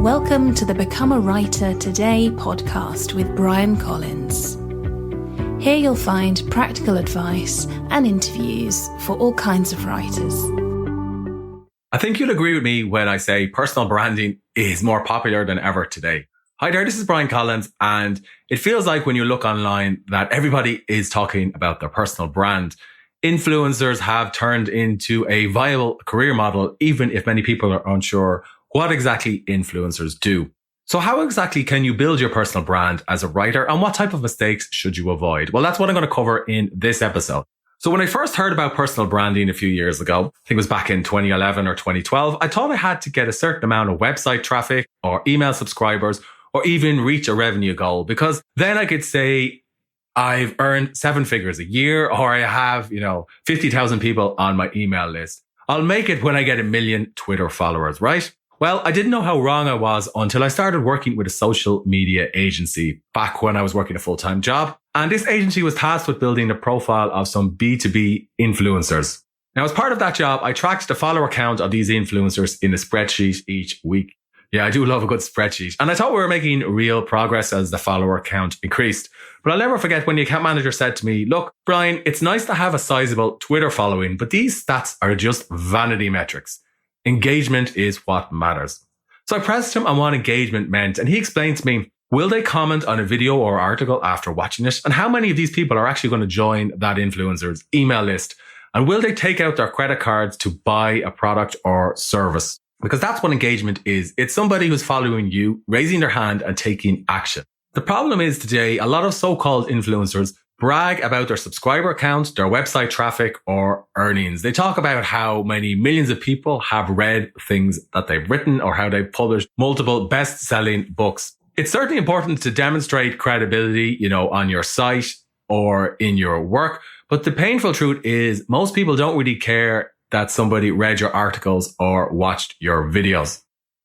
Welcome to the Become a Writer Today podcast with Bryan Collins. Here you'll find practical advice and interviews for all kinds of writers. I think you'll agree with me when I say personal branding is more popular than ever today. Hi there, this is Bryan Collins, and it feels like when you look online that everybody is talking about their personal brand. Influencers have turned into a viable career model, even if many people are unsure what exactly influencers do. So how exactly can you build your personal brand as a writer, and what type of mistakes should you avoid? Well, that's what I'm going to cover in this episode. So when I first heard about personal branding a few years ago, I think it was back in 2011 or 2012, I thought I had to get a certain amount of website traffic or email subscribers or even reach a revenue goal, because then I could say I've earned 7 figures a year, or I have, 50,000 people on my email list. I'll make it when I get 1 million Twitter followers, right? Well, I didn't know how wrong I was until I started working with a social media agency back when I was working a full-time job. And this agency was tasked with building a profile of some B2B influencers. Now, as part of that job, I tracked the follower count of these influencers in a spreadsheet each week. Yeah, I do love a good spreadsheet. And I thought we were making real progress as the follower count increased. But I'll never forget when the account manager said to me, "Look, Bryan, it's nice to have a sizable Twitter following, but these stats are just vanity metrics. Engagement is what matters." So I pressed him on what engagement meant, and he explained to me, will they comment on a video or article after watching it? And how many of these people are actually going to join that influencer's email list? And will they take out their credit cards to buy a product or service? Because that's what engagement is. It's somebody who's following you, raising their hand and taking action. The problem is today, a lot of so-called influencers brag about their subscriber count, their website traffic, or earnings. They talk about how many millions of people have read things that they've written or how they've published multiple best-selling books. It's certainly important to demonstrate credibility, on your site or in your work. But the painful truth is most people don't really care that somebody read your articles or watched your videos.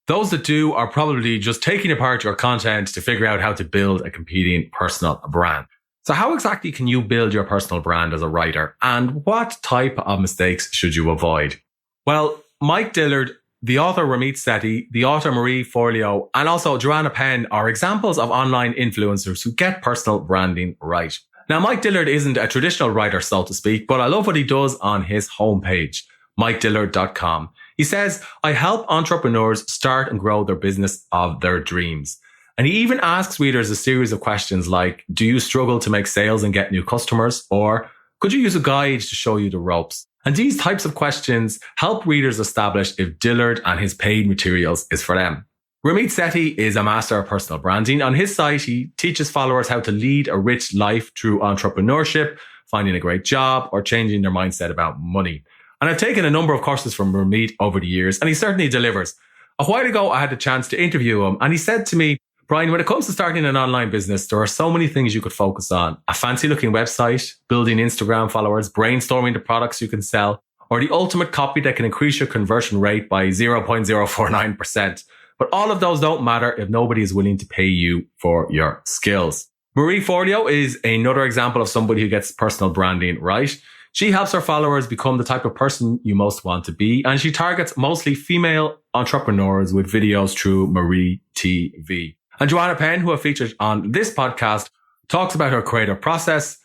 Those that do are probably just taking apart your content to figure out how to build a competing personal brand. So how exactly can you build your personal brand as a writer, and what type of mistakes should you avoid? Well, Mike Dillard, the author Ramit Sethi, the author Marie Forleo, and also Joanna Penn are examples of online influencers who get personal branding right. Now, Mike Dillard isn't a traditional writer, so to speak, but I love what he does on his homepage, MikeDillard.com. He says, "I help entrepreneurs start and grow their business of their dreams." And he even asks readers a series of questions like, do you struggle to make sales and get new customers? Or could you use a guide to show you the ropes? And these types of questions help readers establish if Dillard and his paid materials is for them. Ramit Sethi is a master of personal branding. On his site, he teaches followers how to lead a rich life through entrepreneurship, finding a great job, or changing their mindset about money. And I've taken a number of courses from Ramit over the years, and he certainly delivers. A while ago, I had the chance to interview him, and he said to me, "Bryan, when it comes to starting an online business, there are so many things you could focus on. A fancy looking website, building Instagram followers, brainstorming the products you can sell, or the ultimate copy that can increase your conversion rate by 0.049%. But all of those don't matter if nobody is willing to pay you for your skills." Marie Forleo is another example of somebody who gets personal branding right. She helps her followers become the type of person you most want to be, and she targets mostly female entrepreneurs with videos through Marie TV. And Joanna Penn, who I featured on this podcast, talks about her creative process,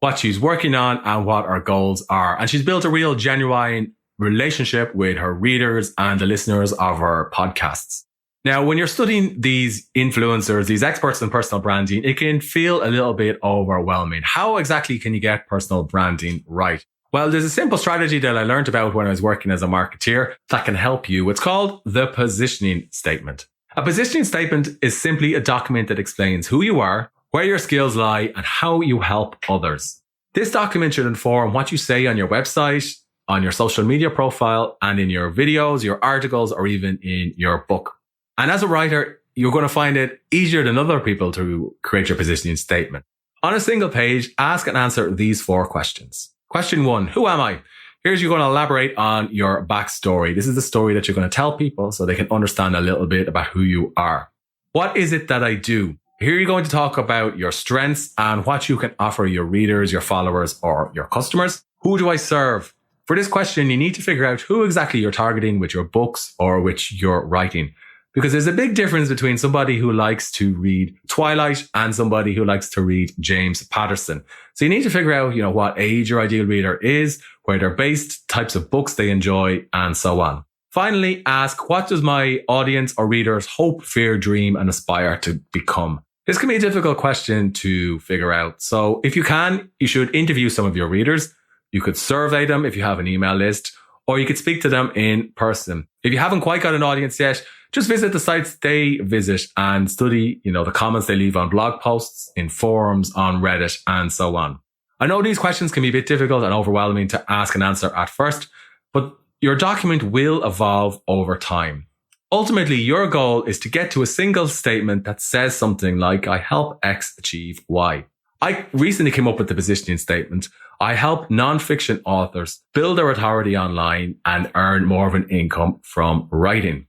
what she's working on, and what her goals are. And she's built a real genuine relationship with her readers and the listeners of her podcasts. Now, when you're studying these influencers, these experts in personal branding, it can feel a little bit overwhelming. How exactly can you get personal branding right? Well, there's a simple strategy that I learned about when I was working as a marketeer that can help you. It's called the positioning statement. A positioning statement is simply a document that explains who you are, where your skills lie, and how you help others. This document should inform what you say on your website, on your social media profile, and in your videos, your articles, or even in your book. And as a writer, you're going to find it easier than other people to create your positioning statement. On a single page, ask and answer these 4 questions. Question 1, who am I? Here's you're going to elaborate on your backstory. This is the story that you're going to tell people so they can understand a little bit about who you are. What is it that I do? Here you're going to talk about your strengths and what you can offer your readers, your followers, or your customers. Who do I serve? For this question, you need to figure out who exactly you're targeting with your books or with your writing. Because there's a big difference between somebody who likes to read Twilight and somebody who likes to read James Patterson. So you need to figure out, what age your ideal reader is, where they're based, types of books they enjoy, and so on. Finally, ask, what does my audience or readers hope, fear, dream, and aspire to become? This can be a difficult question to figure out. So if you can, you should interview some of your readers. You could survey them if you have an email list, or you could speak to them in person. If you haven't quite got an audience yet, just visit the sites they visit and study, the comments they leave on blog posts, in forums, on Reddit, and so on. I know these questions can be a bit difficult and overwhelming to ask and answer at first, but your document will evolve over time. Ultimately, your goal is to get to a single statement that says something like, I help X achieve Y. I recently came up with the positioning statement. I help non-fiction authors build their authority online and earn more of an income from writing.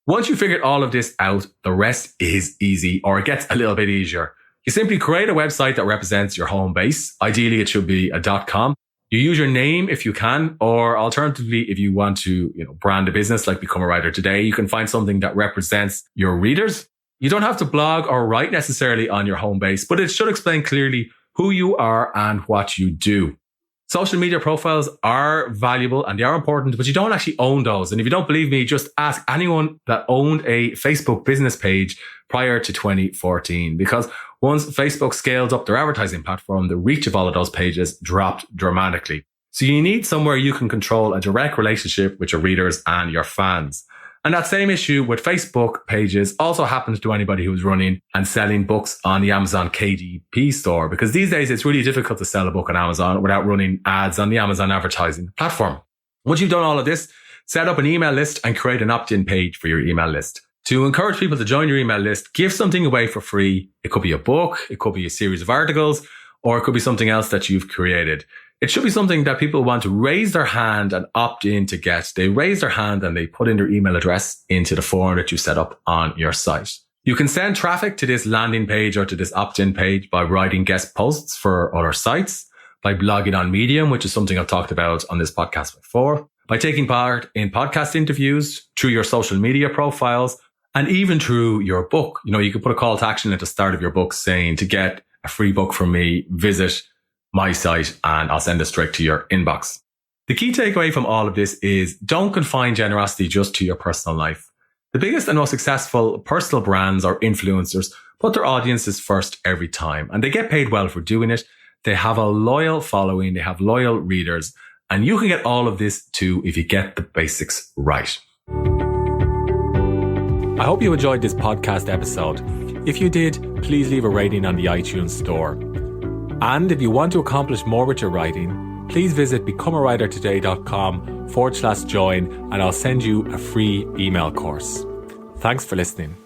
Once you figured all of this out, the rest is easy, or it gets a little bit easier. You simply create a website that represents your home base. Ideally, it should be a .com. You use your name if you can, or alternatively, if you want to, brand a business like Become a Writer Today, you can find something that represents your readers. You don't have to blog or write necessarily on your home base, but it should explain clearly who you are and what you do. Social media profiles are valuable and they are important, but you don't actually own those. And if you don't believe me, just ask anyone that owned a Facebook business page prior to 2014, because once Facebook scaled up their advertising platform, the reach of all of those pages dropped dramatically. So you need somewhere you can control a direct relationship with your readers and your fans. And that same issue with Facebook pages also happens to anybody who's running and selling books on the Amazon KDP store, because these days it's really difficult to sell a book on Amazon without running ads on the Amazon advertising platform. Once you've done all of this, set up an email list and create an opt-in page for your email list. To encourage people to join your email list, give something away for free. It could be a book, it could be a series of articles, or it could be something else that you've created. It should be something that people want to raise their hand and opt in to get. They raise their hand and they put in their email address into the form that you set up on your site. You can send traffic to this landing page or to this opt-in page by writing guest posts for other sites, by blogging on Medium, which is something I've talked about on this podcast before, by taking part in podcast interviews, through your social media profiles, and even through your book. You can put a call to action at the start of your book saying, to get a free book from me, visit my site and I'll send it straight to your inbox. The key takeaway from all of this is, don't confine generosity just to your personal life. The biggest and most successful personal brands or influencers put their audiences first every time, and they get paid well for doing it. They have a loyal following, they have loyal readers, and you can get all of this too if you get the basics right. I hope you enjoyed this podcast episode. If you did, please leave a rating on the iTunes store. And if you want to accomplish more with your writing, please visit becomeawritertoday.com/join and I'll send you a free email course. Thanks for listening.